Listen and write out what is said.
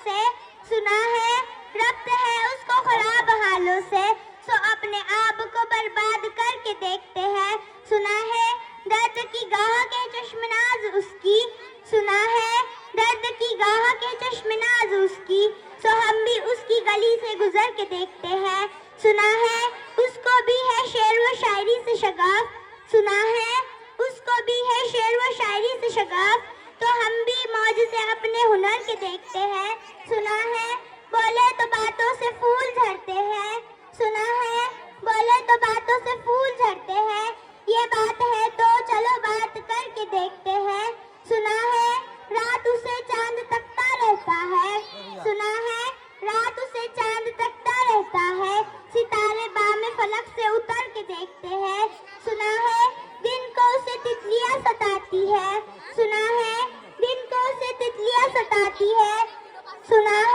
से, सुना है रब्त है उसको खराब हालों से, सो अपने आप को बर्बाद करके देखते हैं। सुना है दर्द की गाह के चश्मनाज उसकी, सुना है दर्द की गाह के चश्मनाज उसकी, सो हम भी उसकी गली से गुजर के देखते हैं। सुना है उसको भी है शेर व शायरी से शगाफ, सुना है उसको भी है शेर व शायरी से शगाफ, तो हम भी मौज से अपने हुनर के देखते हैं। सुना है बोले तो बातों से फूल झड़ते हैं, सुना है बोले तो बातों से फूल झड़ते हैं, ये बात है तो चलो बात करके देखते हैं। सुना है रात उसे चांद तकता रहता है, सुना है रात उसे चांद तकता रहता है, सितारे बामे फलक से उतर के देखते हैं। सुना है दिन को उसे तितलियां सताती है, सुना है दिन को उसे तितलियां सताती है,